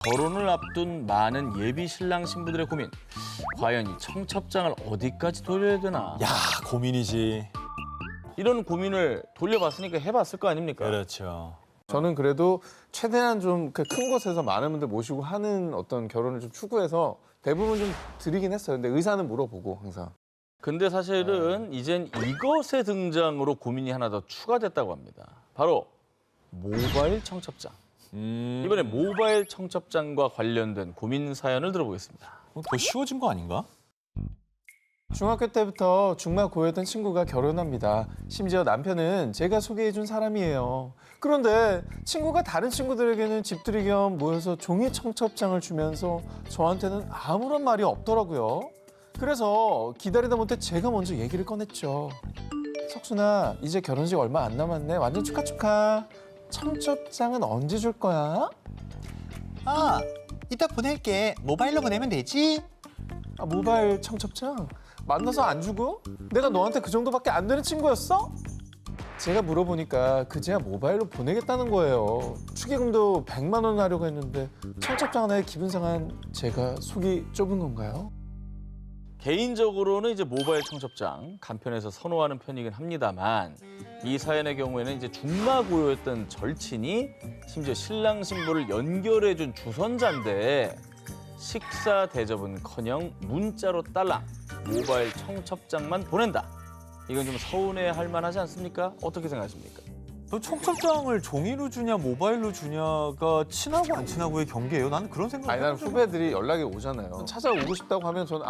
결혼을 앞둔 많은 예비 신랑 신부들의 고민. 과연 이 청첩장을 어디까지 돌려야 되나? 야, 고민이지. 이런 고민을 돌려봤으니까 해봤을 거 아닙니까? 그렇죠. 저는 그래도 최대한 좀 큰 곳에서 많은 분들 모시고 하는 어떤 결혼을 좀 추구해서 대부분 좀 드리긴 했어요. 근데 의사는 물어보고 항상. 근데 사실은 이젠 이것의 등장으로 고민이 하나 더 추가됐다고 합니다. 바로 모바일 청첩장. 이번에 모바일 청첩장과 관련된 고민 사연을 들어보겠습니다. 더 쉬워진 거 아닌가? 중학교 때부터 중마고였던 친구가 결혼합니다. 심지어 남편은 제가 소개해준 사람이에요. 그런데 친구가 다른 친구들에게는 집들이 겸 모여서 종이 청첩장을 주면서 저한테는 아무런 말이 없더라고요. 그래서 기다리다 못해 제가 먼저 얘기를 꺼냈죠. 석순아, 이제 결혼식 얼마 안 남았네. 완전 축하. 청첩장은 언제 줄 거야? 아, 이따 보낼게. 모바일로 보내면 되지? 아, 모바일 청첩장? 만나서 안 주고? 내가 너한테 그 정도밖에 안 되는 친구였어? 제가 물어보니까 그제야 모바일로 보내겠다는 거예요. 축의금도 100만 원 하려고 했는데 청첩장 하나에 기분 상한 제가 속이 좁은 건가요? 개인적으로는 이제 모바일 청첩장 간편해서 선호하는 편이긴 합니다만 이 사연의 경우에는 이제 중마고였던 절친이 심지어 신랑 신부를 연결해준 주선자인데 식사 대접은커녕 문자로 딸랑 모바일 청첩장만 보낸다. 이건 좀 서운해할 만하지 않습니까? 어떻게 생각하십니까? 너 청첩장을 종이로 주냐 모바일로 주냐가 친하고 안 친하고의 경계예요. 나는 그런 생각. 아니, 난 후배들이 연락이 오잖아요. 찾아오고 싶다고 하면 저는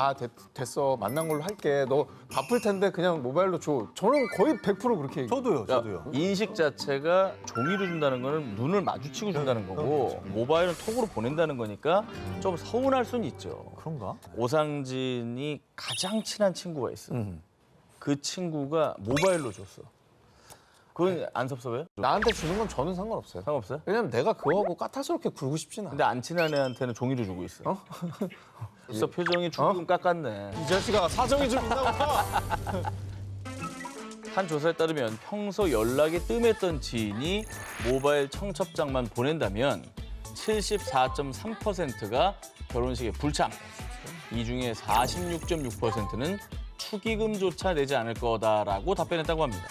됐어. 만난 걸로 할게. 너 바쁠 텐데 그냥 모바일로 줘. 저는 거의 100% 그렇게 얘기해요. 저도요. 인식 자체가 종이로 준다는 거는 눈을 마주치고 준다는 거고 모바일은 톡으로 보낸다는 거니까 좀 서운할 수는 있죠. 그런가? 오상진이 가장 친한 친구가 있어. 그 친구가 모바일로 줬어. 그건 안 섭섭해요? 나한테 주는 건 저는 상관없어요. 상관없어요? 왜냐면 내가 그거하고 까탈스럽게 굴고 싶진 않아. 근데 안 친한 애한테는 종이로 주고 있어. 벌써 표정이 조금 깎았네. 이 자식아 사정이 좀 있나 봐. 한 조사에 따르면 평소 연락이 뜸했던 지인이 모바일 청첩장만 보낸다면 74.3%가 결혼식에 불참. 이 중에 46.6%는 축의금조차 내지 않을 거다라고 답변했다고 합니다.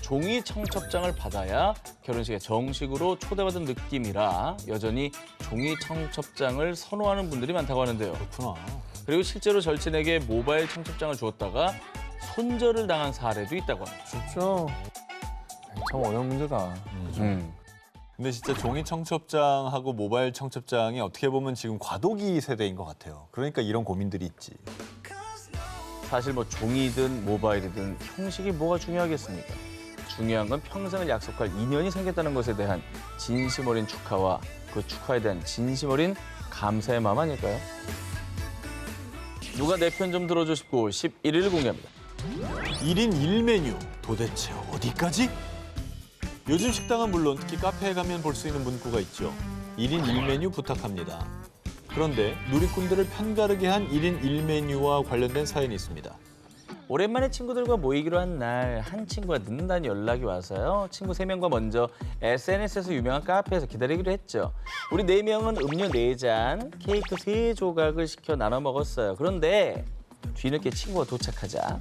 종이 청첩장을 받아야 결혼식에 정식으로 초대받은 느낌이라 여전히 종이 청첩장을 선호하는 분들이 많다고 하는데요. 그렇구나. 그리고 실제로 절친에게 모바일 청첩장을 주었다가 손절을 당한 사례도 있다고 합니다. 진짜 참 어려운 문제다. 근데 진짜 종이 청첩장하고 모바일 청첩장이 어떻게 보면 지금 과도기 세대인 것 같아요. 그러니까 이런 고민들이 있지. 사실 뭐 종이든 모바일이든 형식이 뭐가 중요하겠습니까? 중요한 건 평생을 약속할 인연이 생겼다는 것에 대한 진심 어린 축하와 그 축하에 대한 진심 어린 감사의 마음 아닐까요? 누가 내 편 좀 들어줘 싶고 11일 공개합니다. 1인 1메뉴 도대체 어디까지? 요즘 식당은 물론 특히 카페에 가면 볼 수 있는 문구가 있죠. 1인 1메뉴 부탁합니다. 그런데 누리꾼들을 편가르게 한 1인 1메뉴와 관련된 사연이 있습니다. 오랜만에 친구들과 모이기로 한 날 한 친구가 늦는다는 연락이 와서요. 친구 3명과 먼저 SNS에서 유명한 카페에서 기다리기로 했죠. 우리 4명은 음료 4잔, 케이크 3조각을 시켜 나눠 먹었어요. 그런데 뒤늦게 친구가 도착하자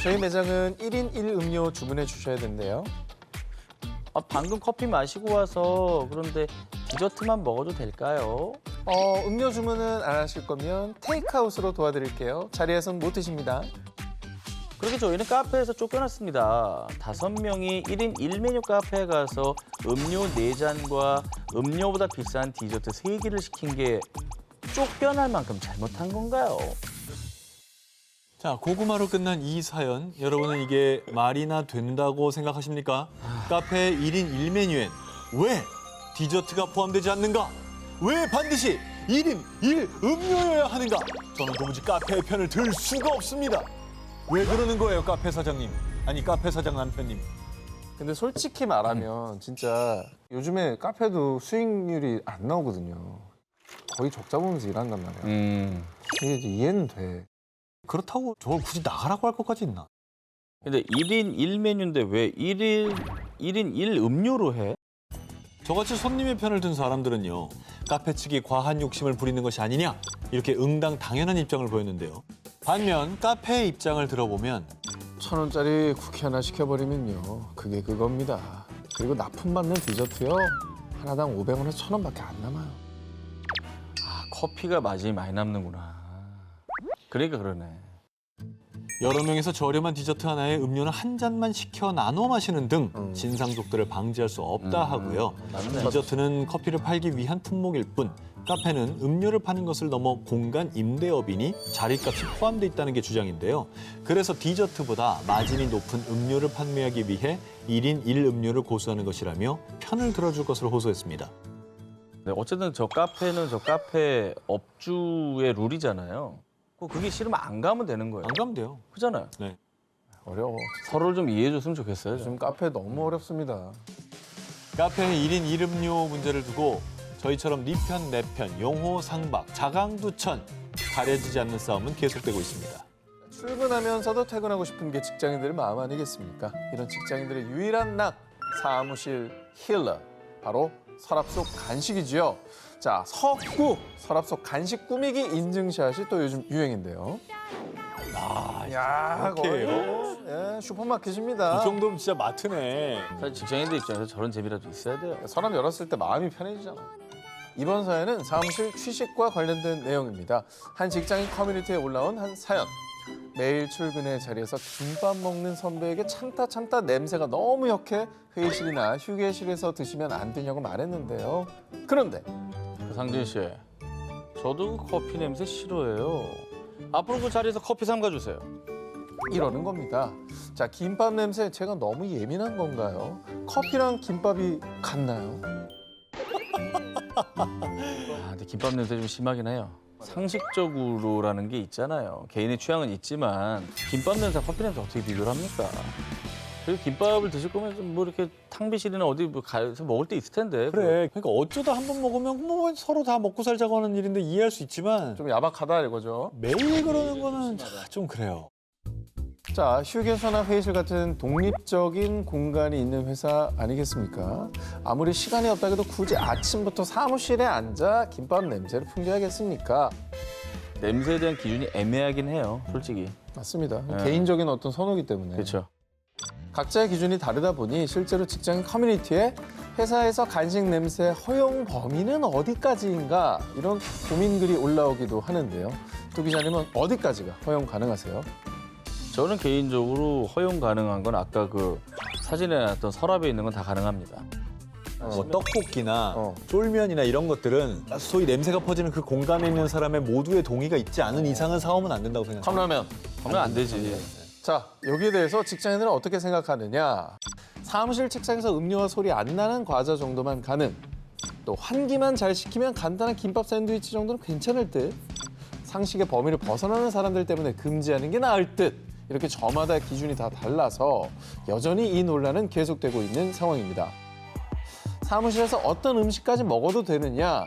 저희 매장은 1인 1음료 주문해 주셔야 된대요. 방금 커피 마시고 와서 그런데 디저트만 먹어도 될까요? 음료 주문은 안 하실 거면 테이크아웃으로 도와드릴게요. 자리에선 못 드십니다. 그렇게 저희는 카페에서 쫓겨났습니다. 5명이 1인 1메뉴 카페에 가서 음료 4잔과 음료보다 비싼 디저트 3개를 시킨 게 쫓겨날 만큼 잘못한 건가요? 자, 고구마로 끝난 이 사연, 여러분은 이게 말이나 된다고 생각하십니까? 카페 1인 1메뉴엔 왜 디저트가 포함되지 않는가? 왜 반드시 1인 1음료여야 하는가? 저는 도무지 카페의 편을 들 수가 없습니다. 왜 그러는 거예요, 카페 사장님? 아니, 카페 사장 남편님. 근데 솔직히 말하면 진짜 요즘에 카페도 수익률이 안 나오거든요. 거의 적자 보면서 일한단 말이야. 이게 이제 이해는 돼. 그렇다고 저걸 굳이 나가라고 할 것까지 있나? 근데 1인 1메뉴인데 왜 1인 1음료로 해? 저같이 손님의 편을 든 사람들은요. 카페 측이 과한 욕심을 부리는 것이 아니냐 이렇게 응당당연한 입장을 보였는데요. 반면 카페의 입장을 들어보면 1,000원짜리 쿠키 하나 시켜버리면요. 그게 그겁니다. 그리고 납품받는 디저트요. 하나당 500원에서 1,000원밖에 안 남아요. 아, 커피가 마진이 많이 남는구나. 그러니까 그러네. 여러 명에서 저렴한 디저트 하나에 음료는 한 잔만 시켜 나눠 마시는 등 진상족들을 방지할 수 없다 하고요. 맞네. 디저트는 커피를 팔기 위한 품목일 뿐 카페는 음료를 파는 것을 넘어 공간 임대업이니 자리값이 포함돼 있다는 게 주장인데요. 그래서 디저트보다 마진이 높은 음료를 판매하기 위해 1인 1음료를 고수하는 것이라며 편을 들어줄 것으로 호소했습니다. 네, 어쨌든 저 카페는 저 카페 업주의 룰이잖아요. 그게 싫으면 안 가면 되는 거예요. 안 가면 돼요. 그잖아요. 네. 어려워. 서로를 좀 이해해 줬으면 좋겠어요. 요즘 카페 너무 어렵습니다. 카페의 1인 1음료 문제를 두고 저희처럼 네 편, 내 편, 용호, 상박, 자강두천 가려지지 않는 싸움은 계속되고 있습니다. 출근하면서도 퇴근하고 싶은 게 직장인들의 마음 아니겠습니까? 이런 직장인들의 유일한 낙, 사무실 힐러, 바로 서랍 속 간식이지요. 자, 석구, 서랍 속 간식 꾸미기 인증샷이 또 요즘 유행인데요. 야, 이렇게요? 거의 슈퍼마켓입니다. 이 정도면 진짜 마트네. 사실 직장인들 입장에서 저런 재미라도 있어야 돼요. 서랍 열었을 때 마음이 편해지잖아. 이번 사연은 사무실 취식과 관련된 내용입니다. 한 직장인 커뮤니티에 올라온 한 사연. 매일 출근의 자리에서 김밥 먹는 선배에게 참다 냄새가 너무 역해 회의실이나 휴게실에서 드시면 안 되냐고 말했는데요. 그런데 상진 씨, 저도 그 커피 냄새 싫어해요. 앞으로 그 자리에서 커피 삼가 주세요. 이러는 겁니다. 자, 김밥 냄새 제가 너무 예민한 건가요? 커피랑 김밥이 같나요? 근데 김밥 냄새 좀 심하긴 해요. 상식적으로라는 게 있잖아요. 개인의 취향은 있지만 김밥 냄새, 커피 냄새 어떻게 비교를 합니까? 그리고 김밥을 드실 거면 좀 뭐 이렇게 탕비실이나 어디 뭐 가서 먹을 때 있을 텐데. 그래. 그러니까 어쩌다 한 번 먹으면 뭐 서로 다 먹고 살자고 하는 일인데 이해할 수 있지만 좀 야박하다 이거죠. 매일 그러는 거는 좀 그래요. 자, 휴게소나 회의실 같은 독립적인 공간이 있는 회사 아니겠습니까? 아무리 시간이 없다 해도 굳이 아침부터 사무실에 앉아 김밥 냄새를 풍겨야겠습니까? 냄새에 대한 기준이 애매하긴 해요, 솔직히. 맞습니다. 네. 개인적인 어떤 선호기 때문에. 그렇죠. 각자의 기준이 다르다 보니 실제로 직장인 커뮤니티에 회사에서 간식 냄새 허용 범위는 어디까지인가 이런 고민글이 올라오기도 하는데요. 두 기자님은 어디까지가 허용 가능하세요? 저는 개인적으로 허용 가능한 건 아까 그 사진에 나왔던 서랍에 있는 건 다 가능합니다. 뭐 떡볶이나 어. 쫄면이나 이런 것들은 소위 냄새가 퍼지는 그 공간에 있는 사람의 모두의 동의가 있지 않은 이상은 사오면 안 된다고 생각합니다. 컵라면. 하면 안 되지. 자, 여기에 대해서 직장인들은 어떻게 생각하느냐? 사무실 책상에서 음료와 소리 안 나는 과자 정도만 가능. 또 환기만 잘 시키면 간단한 김밥 샌드위치 정도는 괜찮을 듯. 상식의 범위를 벗어나는 사람들 때문에 금지하는 게 나을 듯. 이렇게 저마다의 기준이 다 달라서 여전히 이 논란은 계속되고 있는 상황입니다. 사무실에서 어떤 음식까지 먹어도 되느냐?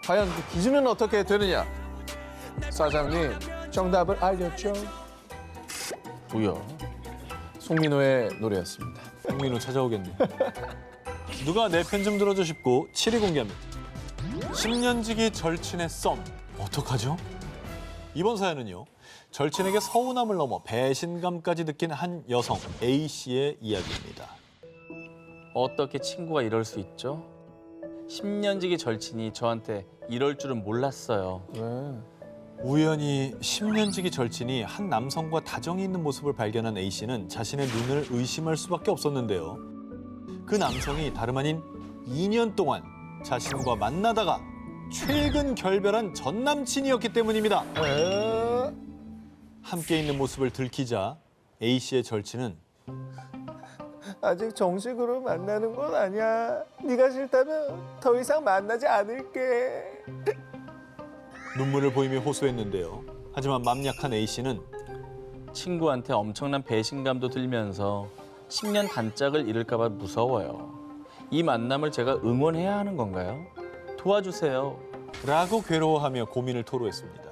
과연 그 기준은 어떻게 되느냐? 사장님, 정답을 알려줘. 뭐야? 송민호의 노래였습니다. 홍민호 찾아오겠네. 누가 내 편 좀 들어줘 싶고 7위 공개합니다. 10년지기 절친의 썸. 어떡하죠? 이번 사연은요. 절친에게 서운함을 넘어 배신감까지 느낀 한 여성 A씨의 이야기입니다. 어떻게 친구가 이럴 수 있죠? 10년지기 절친이 저한테 이럴 줄은 몰랐어요. 왜? 우연히 10년지기 절친이 한 남성과 다정이 있는 모습을 발견한 A씨는 자신의 눈을 의심할 수밖에 없었는데요. 그 남성이 다름 아닌 2년 동안 자신과 만나다가 최근 결별한 전 남친이었기 때문입니다. 함께 있는 모습을 들키자 A씨의 절친은 아직 정식으로 만나는 건 아니야. 네가 싫다면 더 이상 만나지 않을게. 눈물을 보이며 호소했는데요. 하지만 맘 약한 A씨는 친구한테 엄청난 배신감도 들면서 10년 단짝을 잃을까 봐 무서워요. 이 만남을 제가 응원해야 하는 건가요? 도와주세요. 라고 괴로워하며 고민을 토로했습니다.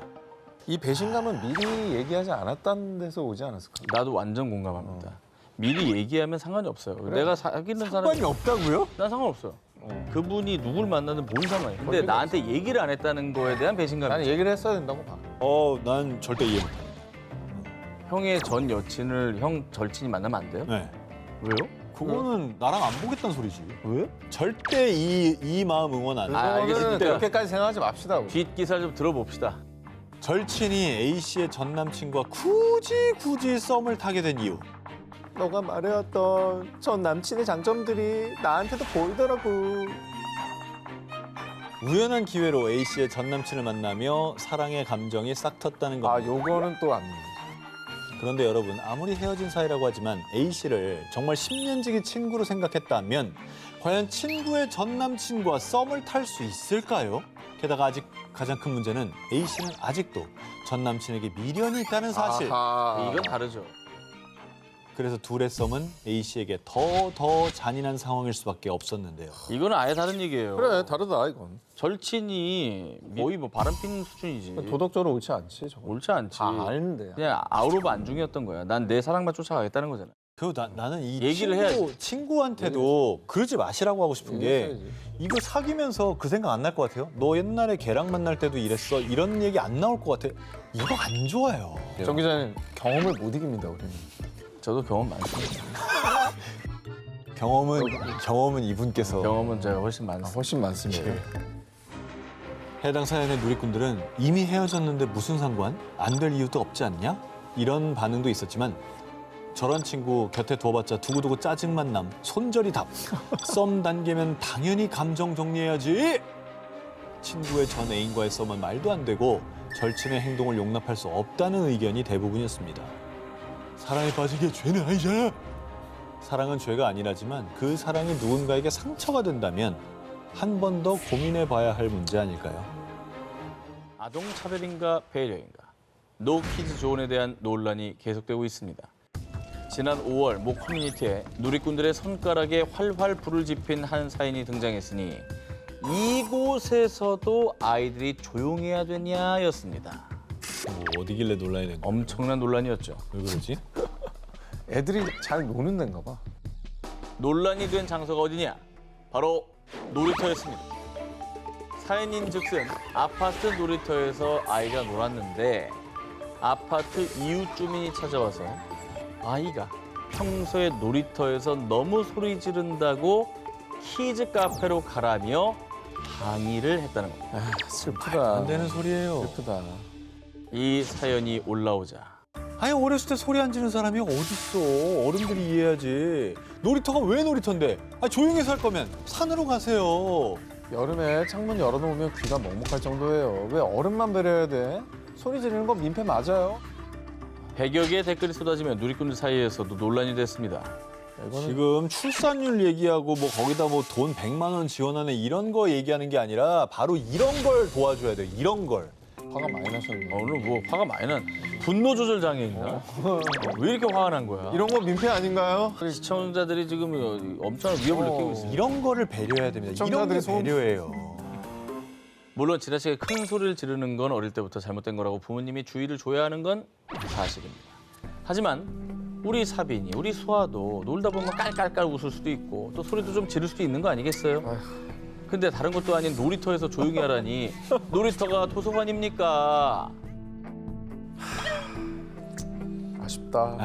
이 배신감은 미리 얘기하지 않았다는 데서 오지 않았을까? 나도 완전 공감합니다. 미리 얘기하면 상관이 없어요. 내가 사귀는 사람이 없다고요? 난 상관없어요. 그분이 누굴 만나든 뭔 상관이야. 근데 나한테 얘기를 안 했다는 거에 대한 배신감이 나는 얘기를 했어야 된다고 봐. 난 절대 이해 못해. 형의 전 여친을 형 절친이 만나면 안 돼요? 네. 왜요? 그거는 나랑 안 보겠다는 소리지. 왜? 절대 이 마음 응원 안 해. 알겠습니다. 그렇게까지 생각하지 맙시다. 우리. 뒷기사 좀 들어봅시다. 절친이 A 씨의 전 남친과 굳이 썸을 타게 된 이유. 너가 말해왔던 전 남친의 장점들이 나한테도 보이더라고. 우연한 기회로 A 씨의 전 남친을 만나며 사랑의 감정이 싹 텄다는 겁니다. 아, 요거는 또 안. 그런데 여러분, 아무리 헤어진 사이라고 하지만 A 씨를 정말 10년지기 친구로 생각했다면 과연 친구의 전 남친과 썸을 탈 수 있을까요? 게다가 아직 가장 큰 문제는 A 씨는 아직도 전 남친에게 미련이 있다는 사실. 아하. 이건 다르죠. 그래서 둘의 썸은 A 씨에게 더 잔인한 상황일 수밖에 없었는데요. 이거는 아예 다른 얘기예요. 그래, 다르다 이건. 절친이 거의 뭐 바람핀 수준이지. 도덕적으로 옳지 않지, 저거. 옳지 않지. 다 아는데. 그냥 아웃 오브 안중이었던 거야. 난 내 사랑만 쫓아가겠다는 거잖아. 그리고 나는 이 얘기를 해야지. 친구한테도 그러지 마시라고 하고 싶은 게 얘기해야지. 이거 사귀면서 그 생각 안 날 것 같아요? 너 옛날에 걔랑 만날 때도 이랬어. 이런 얘기 안 나올 것 같아. 이거 안 좋아요. 정 기자님 경험을 못 이깁니다, 우리는. 저도 경험 많습니다. 경험은 이분께서 경험은 제가 훨씬 아, 많습니다. 훨씬 많습니다. 해당 사연의 누리꾼들은 이미 헤어졌는데 무슨 상관? 안 될 이유도 없지 않냐? 이런 반응도 있었지만 저런 친구 곁에 둬봤자 두고두고 짜증만 남. 손절이 답. 썸 단계면 당연히 감정 정리해야지. 친구의 전 애인과의 썸은 말도 안 되고 절친의 행동을 용납할 수 없다는 의견이 대부분이었습니다. 사랑에 빠진 게 죄는 아니잖아. 사랑은 죄가 아니라지만 그 사랑이 누군가에게 상처가 된다면 한 번 더 고민해 봐야 할 문제 아닐까요? 아동 차별인가 배려인가? 노 키즈 존에 대한 논란이 계속되고 있습니다. 지난 5월 모 커뮤니티에 누리꾼들의 손가락에 활활 불을 지핀 한 사연이 등장했으니 이곳에서도 아이들이 조용해야 되냐였습니다. 뭐 어디길래 논란이 된 거야? 엄청난 논란이었죠. 왜 그러지? 애들이 잘 노는 데인가 봐. 논란이 된 장소가 어디냐? 바로 놀이터였습니다. 사연인즉슨 아파트 놀이터에서 아이가 놀았는데 아파트 이웃 주민이 찾아와서 아이가 평소에 놀이터에서 너무 소리 지른다고 키즈 카페로 가라며 항의를 했다는 겁니다. 아, 슬프다. 안 되는 소리예요. 슬프다. 이 사연이 올라오자 아니 어렸을 때 소리 안 지르는 사람이 어딨어. 어른들이 이해해야지. 놀이터가 왜 놀이터인데? 조용해서 할 거면 산으로 가세요. 여름에 창문 열어놓으면 귀가 먹먹할 정도예요. 왜 어른만 배려해야 돼? 소리 지르는 건 민폐 맞아요. 100여 개의 댓글이 쏟아지며 누리꾼들 사이에서도 논란이 됐습니다. 이거는 지금 출산율 얘기하고 뭐 거기다 뭐 돈 100만 원 지원하는 이런 거 얘기하는 게 아니라 바로 이런 걸 도와줘야 돼요. 이런 걸. 화가 많이 나셨네. 오늘 뭐 화가 많이 난 분노 조절 장애 있나? 왜 이렇게 화가 난 거야? 이런 거 민폐 아닌가요? 시청자들이 지금 엄청난 위협을 느끼고 있습니다. 이런 거를 배려해야 됩니다. 이런 게 시청자들이 소음- 배려예요. 물론 지나치게 큰 소리를 지르는 건 어릴 때부터 잘못된 거라고 부모님이 주의를 줘야 하는 건 사실입니다. 하지만 우리 사빈이, 우리 수아도 놀다 보면 깔깔깔 웃을 수도 있고 또 소리도 좀 지를 수도 있는 거 아니겠어요? 근데 다른 것도 아닌 놀이터에서 조용히 하라니 놀이터가 도서관입니까? 아쉽다.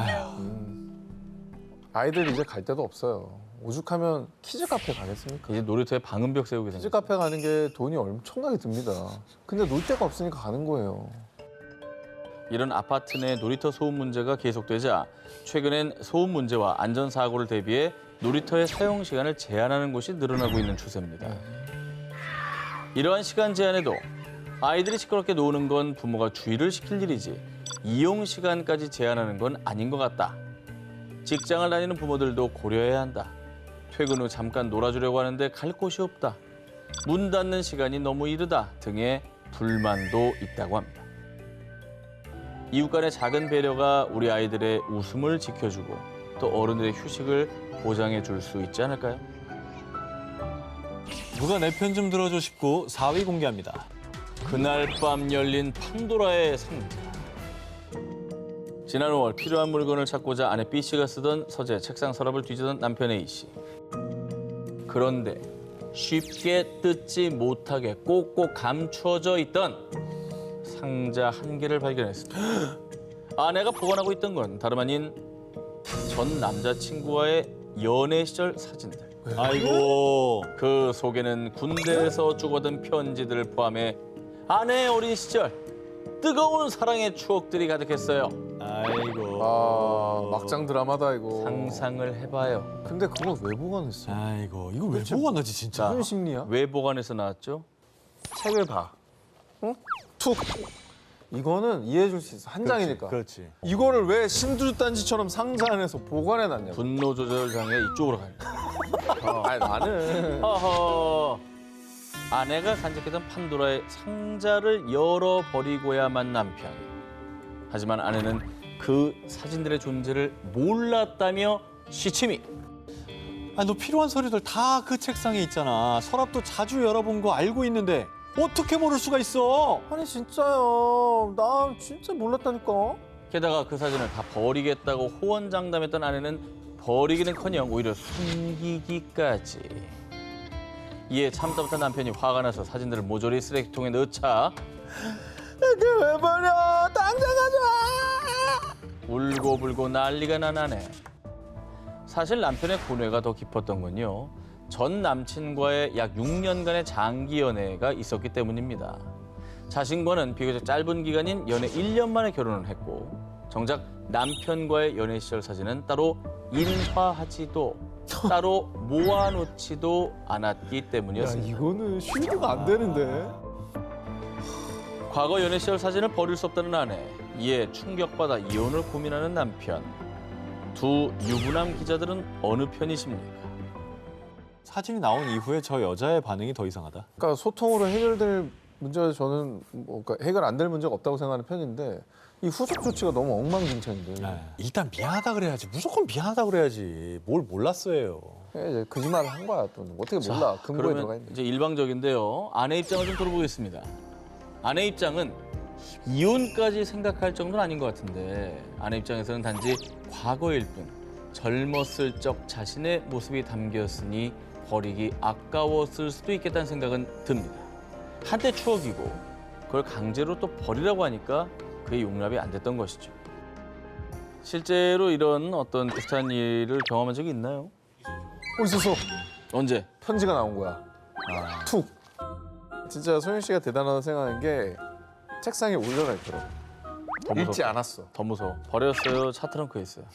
아이들 이제 갈 데도 없어요. 오죽하면 키즈 카페 가겠습니까? 이제 놀이터에 방음벽 세우게 키즈 생겼어요. 카페 가는 게 돈이 엄청나게 듭니다. 근데 놀 데가 없으니까 가는 거예요. 이런 아파트 내 놀이터 소음 문제가 계속되자 최근엔 소음 문제와 안전사고를 대비해 놀이터의 사용 시간을 제한하는 곳이 늘어나고 있는 추세입니다. 이러한 시간 제한에도 아이들이 시끄럽게 노는 건 부모가 주의를 시킬 일이지 이용 시간까지 제한하는 건 아닌 것 같다. 직장을 다니는 부모들도 고려해야 한다. 퇴근 후 잠깐 놀아주려고 하는데 갈 곳이 없다. 문 닫는 시간이 너무 이르다 등의 불만도 있다고 합니다. 이웃 간의 작은 배려가 우리 아이들의 웃음을 지켜주고 또 어른들의 휴식을 보장해 줄 수 있지 않을까요? 누가 내 편 좀 들어줘 싶고 4위 공개합니다. 그날 밤 열린 판도라의 상자. 지난 5월 필요한 물건을 찾고자 아내 B 씨가 쓰던 서재 책상 서랍을 뒤지던 남편 A 씨. 그런데 쉽게 뜯지 못하게 꼭꼭 감추어져 있던 상자 한 개를 발견했습니다. 아내가 보관하고 있던 건 다름 아닌 전 남자친구와의 연애 시절 사진들. 아이고. 그 속에는 군대에서 주고받은 편지들을 포함해 아내의 어린 시절 뜨거운 사랑의 추억들이 가득했어요. 아이고. 아, 막장 드라마다 이거. 상상을 해봐요. 근데 그걸 왜 보관했어? 아이고. 이거 왜 보관하지 진짜? 무슨 심리야? 왜 보관해서 나왔죠? 책을 봐. 응? 툭. 이거는 이해해줄 수 있어. 한 장이니까. 그렇지. 이거를 왜 신두단지처럼 상자 안에서 보관해놨냐고. 분노 조절 장애 이쪽으로 가요. 아니 나는 허허. 아내가 간직했던 판도라의 상자를 열어버리고야만 남편. 하지만 아내는 그 사진들의 존재를 몰랐다며 시치미. 아, 너 필요한 서류들 다 그 책상에 있잖아. 서랍도 자주 열어본 거 알고 있는데 어떻게 모를 수가 있어? 아니 진짜요. 나 진짜 몰랐다니까. 게다가 그 사진을 다 버리겠다고 호언장담했던 아내는 버리기는커녕 오히려 숨기기까지. 이에 참다 못한 남편이 화가 나서 사진들을 모조리 쓰레기통에 넣자 이게 왜 버려? 당장 가져와. 울고불고 난리가 난 아내. 사실 남편의 고뇌가 더 깊었던 건요. 전 남친과의 약 6년간의 장기 연애가 있었기 때문입니다. 자신과는 비교적 짧은 기간인 연애 1년 만에 결혼을 했고 정작 남편과의 연애 시절 사진은 따로 인화하지도 따로 모아놓지도 않았기 야 때문이었습니다. 이거는 신뢰가 안 되는데. 과거 연애 시절 사진을 버릴 수 없다는 아내. 이에 충격받아 이혼을 고민하는 남편. 두 유부남 기자들은 어느 편이십니까? 사진이 나온 이후에 저 여자의 반응이 더 이상하다. 그러니까 소통으로 해결될 문제가 저는 뭐 그러니까 해결 안 될 문제가 없다고 생각하는 편인데 이 후속 조치가 너무 엉망진창인데. 일단 미안하다 그래야지. 무조건 미안하다 그래야지. 뭘 몰랐어요. 이제 거짓말을 한 거야 또. 어떻게 몰라. 근거에 들어가 그러면 있는데. 이제 일방적인데요. 아내 입장을 좀 들어보겠습니다. 아내 입장은 이혼까지 생각할 정도는 아닌 것 같은데 아내 입장에서는 단지 과거일 뿐 젊었을 적 자신의 모습이 담겼으니 버리기 아까웠을 수도 있겠다는 생각은 듭니다. 한때 추억이고 그걸 강제로 또 버리라고 하니까 그게 용납이 안 됐던 것이죠. 실제로 이런 어떤 비슷한 일을 경험한 적이 있나요? 있었어. 언제? 편지가 나온 거야. 툭. 진짜 소연 씨가 대단하다고 생각하는 게 책상에 올려놔 있더라고. 읽지 무섭다. 않았어. 더 무서워. 버렸어요. 차 트렁크에 있어요.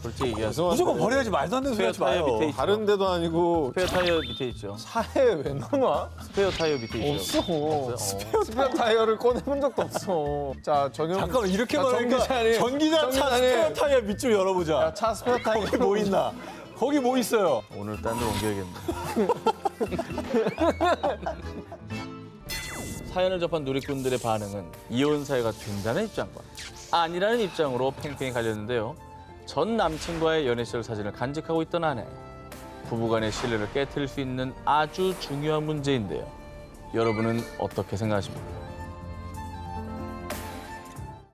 솔직히 얘기하세요. 무조건 버려야지. 말도 안 되는 소리 하지 스페어 타이어 마요. 밑에 있죠. 다른 데도 아니고 스페어 타이어 밑에 있죠. 차에 왜 넣어놔? 스페어 타이어 밑에 있죠. 없어. 스페어 타이어를 꺼내본 적도 없어. 자, 전용. 잠깐만 이렇게 자, 말하니까 전기차니. 전기자 차 전기차니. 스페어 타이어 밑줄 열어보자. 야, 차 스페어 타이어. 거기 뭐 있나? 거기 뭐 있어요? 오늘 딴 데로 옮겨야겠네. 사연을 접한 누리꾼들의 반응은 이혼 사유가 된다는 입장과 아니라는 입장으로 팽팽히 갈렸는데요. 전 남친과의 연애 시절 사진을 간직하고 있던 아내. 부부간의 신뢰를 깨트릴 수 있는 아주 중요한 문제인데요. 여러분은 어떻게 생각하십니까?